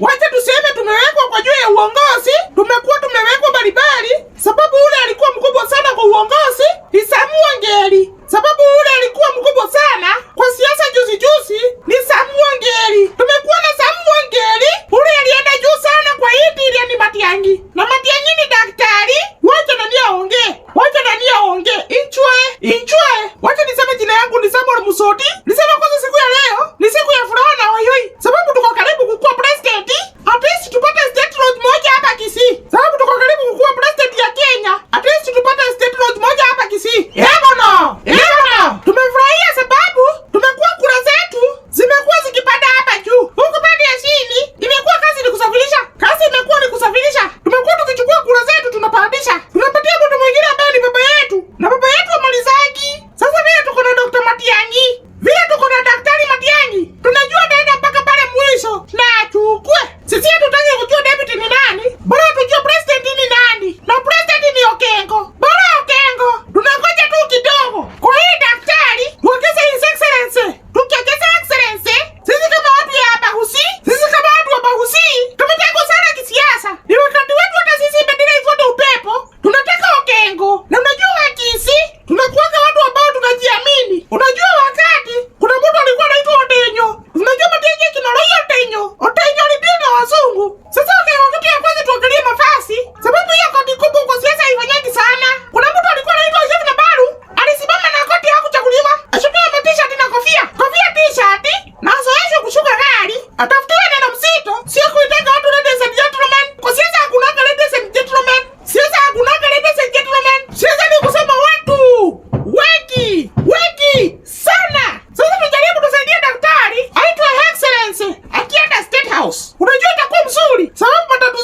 Wacha tuseme tumewekwa kwa juu ya uongozi, tumekuwa tumewekwa mbalimbali. Sababu ule alikuwa mkubwa sana kwa uongozi ni Samuel Ngeri. Sababu ule alikuwa mkubwa sana kwa siasa juzi ni Samuel Ngeri. Tumekuwa na Samuel Ngeri, ule alienda juu sana kwa hii ni Matiang'i. Na Matiang'i ni daktari. Wacha nani aongee. Inchwe. Wacha niseme jina yangu ni Samuel Musoti. Niseme kwa siku ya leo ni siku ya furaha na wayoi. Sababu tuko karibu kukuwa president. At least tupate state road moja hapa Kisii. Sababu tuko karibu kukuwa president ya Kenya. At least tupate state road moja hapa Kisii. Ebono. Tumefurahia sababu tumekuwa kura zetu zimekuwa zikipanda hapa juu. Huko pande ya chini imekuwa kazi ni kusafirisha. Tumekuwa tukichukua kura zetu tunapandisha. Tunapatia mtu mwingine ambaye ni baba yetu. Na baba yetu amalizaki. Sasa vile tuko na Dr. Matiang'i. Vile tuko na Daktari Matiang'i. Tunajua naenda mpaka pale mwisho. Na chukue. Sisi hatutaki kujua deputy ni nani. Bora tujue president ni nani. Na president ni Okengo. Bora Okengo. Tunangoja tu kidogo. Kwa hii daktari, tuongeze his excellency. Tukiongeza excellency, sisi kama watu ya hapa Gusii, tumetengwa sana kisiasa. Ni wakati wetu hata sisi bendera ifuate upepo. Tunataka Okengo. Na unajua Kisii, tunakuanga watu ambao tunajiamini. Unajua wakati kuna mtu alikuwa anaitwa Otenyo. Unajua Matiang'i kinaroi Otenyo. Otenyo alidili na wazungu. Sasa wakati ya kwanza tuangalie mafasi. Sababu hiyo koti kubwa kwa siasa haifanyaki sana. Kuna mtu alikuwa anaitwa Joseph Nabaru. Alisimama na koti hakuchaguliwa. Ashukiwa t-shirt na kofia. Kofia t-shirt. Na azoeshwe kushuka gari. Atafutiwe neno mzito. Sio kuitaka watu ladies and gentlemen. Kwa siasa hakunanga ladies and gentlemen. Siasa ni kusema watu wengi sana. Sasa tujaribu tusaidia daktari aitwa excellency akienda State House. Unajua itakuwa mzuri. Sababu matatu